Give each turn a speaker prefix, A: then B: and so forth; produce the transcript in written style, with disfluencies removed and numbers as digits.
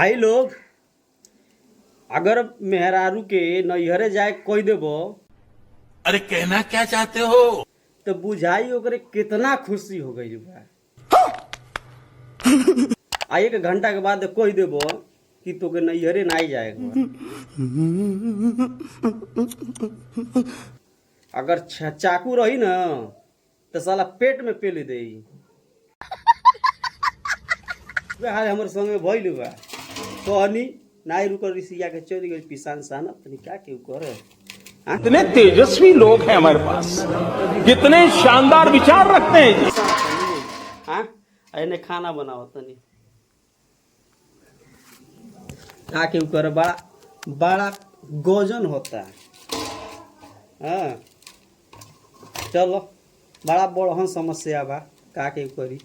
A: भाई लोग, अगर मेहरारू के नैहरे जाए कह देबो
B: अरे कहना क्या चाहते हो?
A: तो बुझाई ओकरे कितना खुशी हो गई बा। आ 1 घंटा के बाद कह देबो कि तोके नैहरे नहीं जाएगा। अगर चाकू रही ना तो साला पेट में पेल दे। हाल हमर संगे भइल बा कहनी नाई रुक रिसिया के चोरी गई पिसान साना तनी क्या केहू करे।
B: कितने तेजस्वी लोग हैं हमारे पास, कितने शानदार विचार रखते हैं।
A: हाँ एने खाना बनाओ तनी क्या केहू करे। बड़ा बड़ा गोजन होता है। हाँ चलो बड़ा बड़हन समस्या बा का केहू करी।